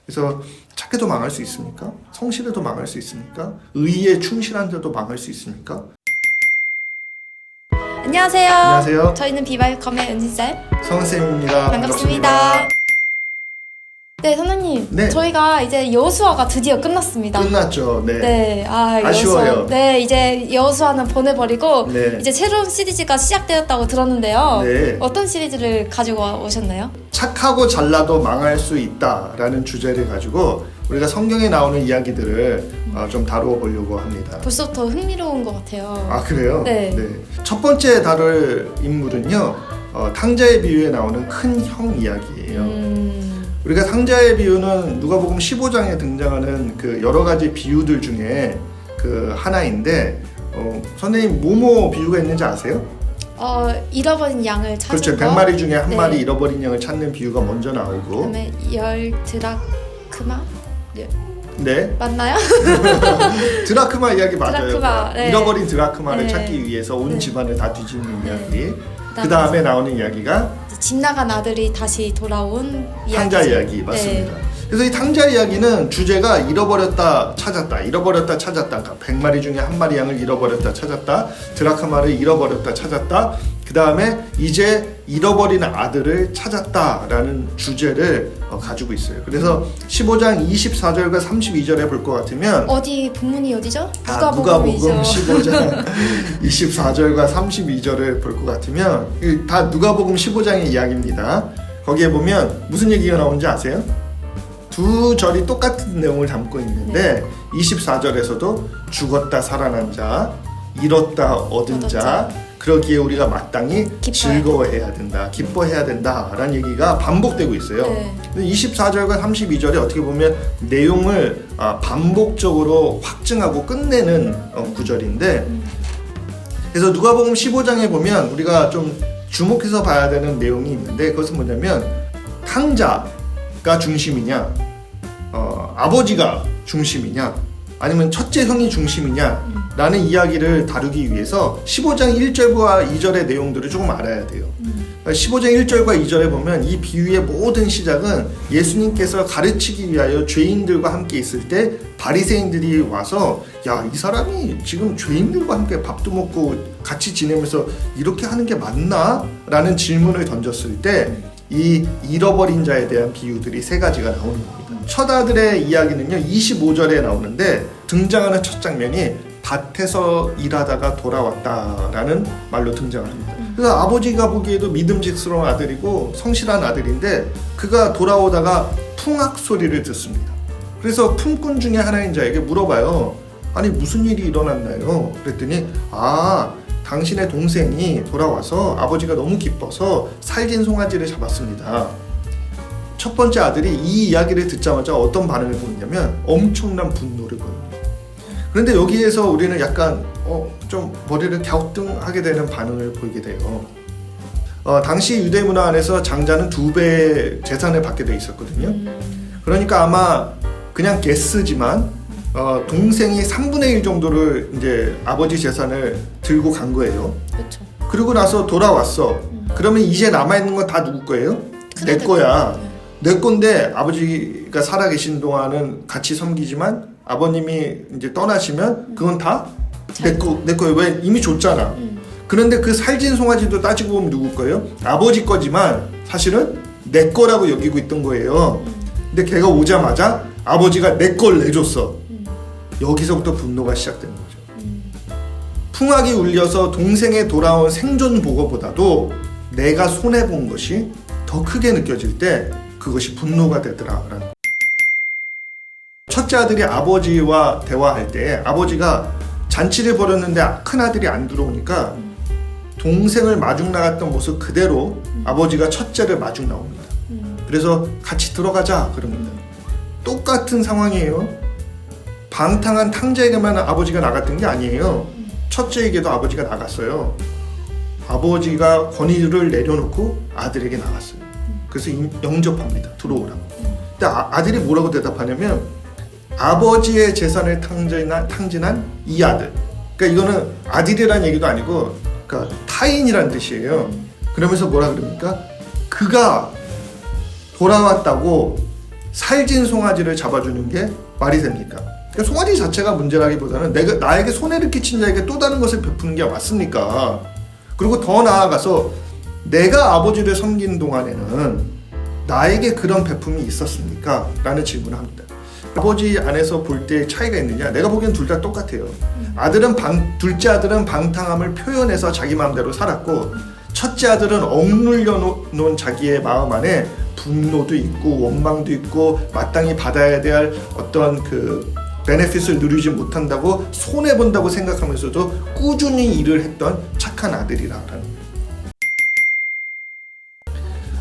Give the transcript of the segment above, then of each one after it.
그래서 착해도 망할 수 있습니까? 성실해도 망할 수 있습니까? 의에 충실한 자도 망할 수 있습니까? 안녕하세요. 안녕하세요. 저희는 비발컴의 은진쌤. 성은쌤입니다. 반갑습니다. 네, 선생님. 네. 저희가 이제 여수화가 드디어 끝났습니다. 끝났죠. 네. 네, 아쉬워요. 여수화. 네, 이제 여수화는 보내버리고 네. 이제 새로운 시리즈가 시작되었다고 들었는데요. 네. 어떤 시리즈를 가지고 오셨나요? 착하고 잘나도 망할 수 있다라는 주제를 가지고 우리가 성경에 나오는 이야기들을 좀 다루어 보려고 합니다. 벌써부터 흥미로운 것 같아요. 아, 그래요? 네. 첫 번째 다룰 인물은요, 탕자의 비유에 나오는 큰 형 이야기예요. 우리가 탕자의 비유는 누가복음 15장에 등장하는 그 여러 가지 비유들 중에 그 하나인데, 선생님 뭐뭐 비유가 있는지 아세요? 잃어버린 양을 찾은 그렇죠. 거. 100마리 중에 한 네. 마리 잃어버린 양을 찾는 비유가 먼저 나오고, 그다음에 열 드라크마? 네, 맞나요? 드라크마 이야기 맞아요. 드라크마, 네. 잃어버린 드라크마를 네. 찾기 위해서 온 네. 집안을 다 뒤집는 네. 이야기. 그 다음에 나오는 이야기가 집 나간 아들이 다시 돌아온 탕자 이야기죠. 이야기 맞습니다. 네. 그래서 이 탕자 이야기는 주제가 잃어버렸다 찾았다, 잃어버렸다 찾았다. 그러니까 100마리 중에 한 마리 양을 잃어버렸다 찾았다, 드라크마를 잃어버렸다 찾았다. 그 다음에 이제 잃어버린 아들을 찾았다라는 주제를 가지고 있어요. 그래서 15장 24절과 32절에 볼 것 같으면 어디 본문이 어디죠? 누가복음 누가복음이죠. 15장 24절과 32절을 볼 것 같으면 다 누가복음 15장의 이야기입니다. 거기에 보면 무슨 얘기가 나오는지 아세요? 두 절이 똑같은 내용을 담고 있는데 24절에서도 죽었다 살아난 자, 잃었다 얻은 자, 그러기에 우리가 마땅히 즐거워해야 된다, 기뻐해야 된다라는 얘기가 반복되고 있어요. 네. 24절과 32절에 어떻게 보면 내용을 반복적으로 확증하고 끝내는 구절인데, 그래서 누가복음 15장에 보면 우리가 좀 주목해서 봐야 되는 내용이 있는데, 그것은 뭐냐면 탕자가 중심이냐, 아버지가 중심이냐, 아니면 첫째 형이 중심이냐 라는 이야기를 다루기 위해서 15장 1절과 2절의 내용들을 조금 알아야 돼요. 15장 1절과 2절에 보면 이 비유의 모든 시작은 예수님께서 가르치기 위하여 죄인들과 함께 있을 때 바리새인들이 와서, 야, 이 사람이 지금 죄인들과 함께 밥도 먹고 같이 지내면서 이렇게 하는 게 맞나? 라는 질문을 던졌을 때 이 잃어버린 자에 대한 비유들이 세 가지가 나오는 겁니다. 첫 아들의 이야기는요 25절에 나오는데, 등장하는 첫 장면이 밭에서 일하다가 돌아왔다라는 말로 등장합니다. 그래서 아버지가 보기에도 믿음직스러운 아들이고 성실한 아들인데, 그가 돌아오다가 풍악 소리를 듣습니다. 그래서 품꾼 중에 하나인 자에게 물어봐요. 아니, 무슨 일이 일어났나요? 그랬더니 당신의 동생이 돌아와서 아버지가 너무 기뻐서 살진 송아지를 잡았습니다. 첫 번째 아들이 이 이야기를 듣자마자 어떤 반응을 보이냐면 엄청난 분노를 보입니다. 그런데 여기에서 우리는 약간 좀 머리를 갸우뚱하게 되는 반응을 보이게 돼요. 당시 유대 문화 안에서 장자는 2배의 재산을 받게 돼 있었거든요. 그러니까 아마 그냥 게스지만 동생이 3분의 1 정도를 이제 아버지 재산을 들고 간 거예요. 그렇죠. 그리고 나서 돌아왔어. 그러면 이제 남아있는 건 다 누구 거예요? 내 거야. 내 건데 아버지가 살아계신 동안은 같이 섬기지만 아버님이 이제 떠나시면 그건 다 내 거예요. 왜? 이미 줬잖아. 그런데 그 살진 송아지도 따지고 보면 누구 거예요? 아버지 거지만 사실은 내 거라고 여기고 있던 거예요. 근데 걔가 오자마자 아버지가 내 걸 내줬어. 여기서부터 분노가 시작되는 거죠. 풍악이 울려서 동생의 돌아온 생존 보고보다도 내가 손해본 것이 더 크게 느껴질 때 그것이 분노가 되더라라는. 첫째 아들이 아버지와 대화할 때 아버지가 잔치를 벌였는데 큰 아들이 안 들어오니까 동생을 마중 나갔던 모습 그대로 아버지가 첫째를 마중 나옵니다. 그래서 같이 들어가자 그럽니다. 똑같은 상황이에요. 방탕한 탕자에게만 아버지가 나갔던 게 아니에요. 첫째에게도 아버지가 나갔어요. 아버지가 권위를 내려놓고 아들에게 나갔어요. 그래서 영접합니다. 들어오라고. 근데 아들이 뭐라고 대답하냐면, 아버지의 재산을 탕진한 이 아들. 그러니까 이거는 아들이란 얘기도 아니고, 그러니까 타인이란 뜻이에요. 그러면서 뭐라 그럽니까? 그가 돌아왔다고 살진 송아지를 잡아주는 게 말이 됩니까? 그러니까 송아지 자체가 문제라기보다는 나에게 손해를 끼친 자에게 또 다른 것을 베푸는 게 맞습니까? 그리고 더 나아가서 내가 아버지를 섬기는 동안에는 나에게 그런 베품이 있었습니까? 라는 질문을 합니다. 아버지 안에서 볼 때 차이가 있느냐? 내가 보기엔 둘 다 똑같아요. 둘째 아들은 방탕함을 표현해서 자기 마음대로 살았고, 첫째 아들은 억눌려 놓은 자기의 마음 안에 분노도 있고 원망도 있고 마땅히 받아야 될 어떤 그 베네핏을 누리지 못한다고 손해본다고 생각하면서도 꾸준히 일을 했던 착한 아들이라는 거예요.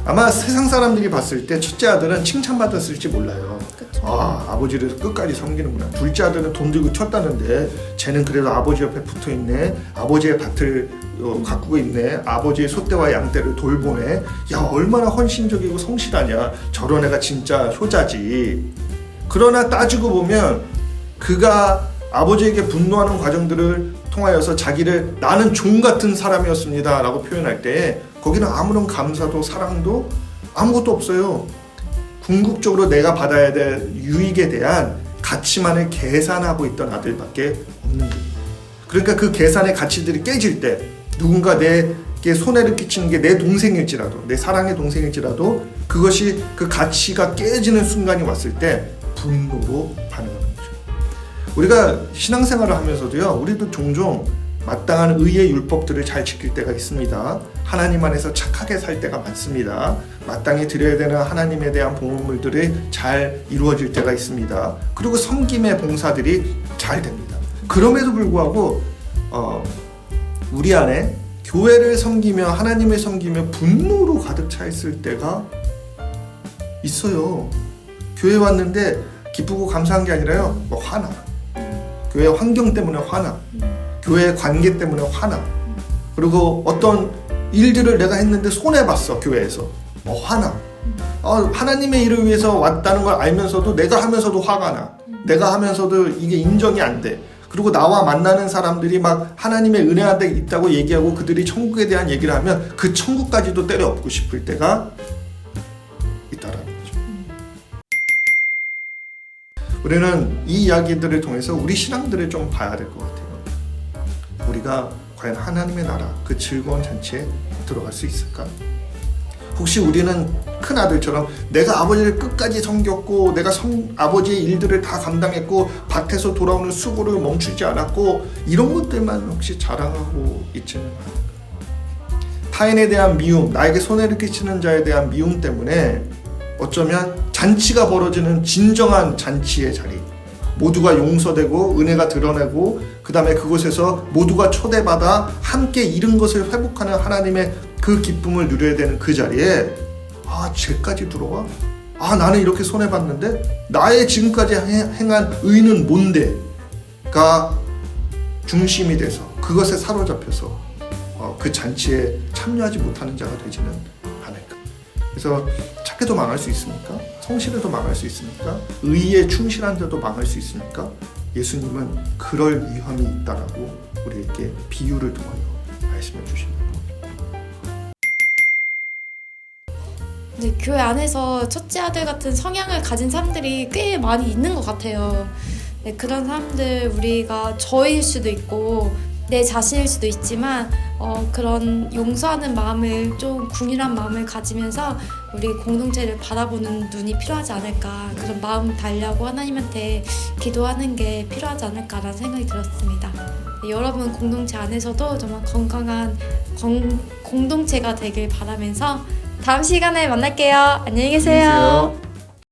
아마 세상 사람들이 봤을 때 첫째 아들은 칭찬받았을지 몰라요. 그쵸. 아버지를 끝까지 섬기는구나. 둘째 아들은 돈 들고 쳤다는데 쟤는 그래도 아버지 옆에 붙어있네. 아버지의 밭을 가꾸고 있네. 아버지의 소떼와 양떼를 돌보네. 야, 얼마나 헌신적이고 성실하냐. 저런 애가 진짜 효자지. 그러나 따지고 보면 그가 아버지에게 분노하는 과정들을 통하여서 자기를 나는 종 같은 사람이었습니다 라고 표현할 때 거기는 아무런 감사도 사랑도 아무것도 없어요. 궁극적으로 내가 받아야 될 유익에 대한 가치만을 계산하고 있던 아들밖에 없는 거예요. 그러니까 그 계산의 가치들이 깨질 때 누군가 내게 손해를 끼치는 게 내 동생일지라도 내 사랑의 동생일지라도 그것이 그 가치가 깨지는 순간이 왔을 때 분노로 반응하는 거죠. 우리가 신앙생활을 하면서도요, 우리도 종종 마땅한 의의 율법들을 잘 지킬 때가 있습니다. 하나님 안에서 착하게 살 때가 많습니다. 마땅히 드려야 되는 하나님에 대한 봉헌물들이 잘 이루어질 때가 있습니다. 그리고 섬김의 봉사들이 잘 됩니다. 그럼에도 불구하고 우리 안에 교회를 섬기며 하나님을 섬기며 분노로 가득 차 있을 때가 있어요. 교회 왔는데 기쁘고 감사한 게 아니라요, 화나. 교회 환경 때문에 화나. 교회 관계 때문에 화나. 그리고 어떤 일들을 내가 했는데 손해봤어. 교회에서 화나. 하나님의 일을 위해서 왔다는 걸 알면서도 내가 하면서도 화가 나. 내가 하면서도 이게 인정이 안 돼. 그리고 나와 만나는 사람들이 막 하나님의 은혜 안에 있다고 얘기하고 그들이 천국에 대한 얘기를 하면 그 천국까지도 때려 엎고 싶을 때가 있다라는 거죠. 우리는 이 이야기들을 통해서 우리 신앙들을 좀 봐야 될 것 같아요. 우리가 과연 하나님의 나라, 그 즐거운 잔치에 들어갈 수 있을까? 혹시 우리는 큰 아들처럼 내가 아버지를 끝까지 섬겼고 내가 아버지의 일들을 다 감당했고 밭에서 돌아오는 수고를 멈추지 않았고 이런 것들만 혹시 자랑하고 있지는 않을까? 타인에 대한 미움, 나에게 손해를 끼치는 자에 대한 미움 때문에 어쩌면 잔치가 벌어지는 진정한 잔치의 자리, 모두가 용서되고 은혜가 드러내고 그 다음에 그곳에서 모두가 초대받아 함께 잃은 것을 회복하는 하나님의 그 기쁨을 누려야 되는 그 자리에 쟤까지 들어와? 나는 이렇게 손해봤는데 나의 지금까지 행한 의는 뭔데? 가 중심이 돼서 그것에 사로잡혀서 그 잔치에 참여하지 못하는 자가 되지는 않을까. 그래서 착해도 망할 수 있습니까? 성실해도 망할 수 있습니까? 의에 충실한 자도 망할 수 있습니까? 예수님은 그럴 위험이 있다라고 우리에게 비유를 통하여 말씀해 주십니다. 네, 교회 안에서 첫째 아들 같은 성향을 가진 사람들이 꽤 많이 있는 것 같아요. 네, 그런 사람들 우리가 저일 수도 있고 내 자신일 수도 있지만 그런 용서하는 마음을 좀 궁일한 마음을 가지면서 우리 공동체를 바라보는 눈이 필요하지 않을까, 그런 마음 달려고 하나님한테 기도하는 게 필요하지 않을까라는 생각이 들었습니다. 네, 여러분 공동체 안에서도 정말 건강한 공동체가 되길 바라면서 다음 시간에 만날게요. 안녕히 계세요.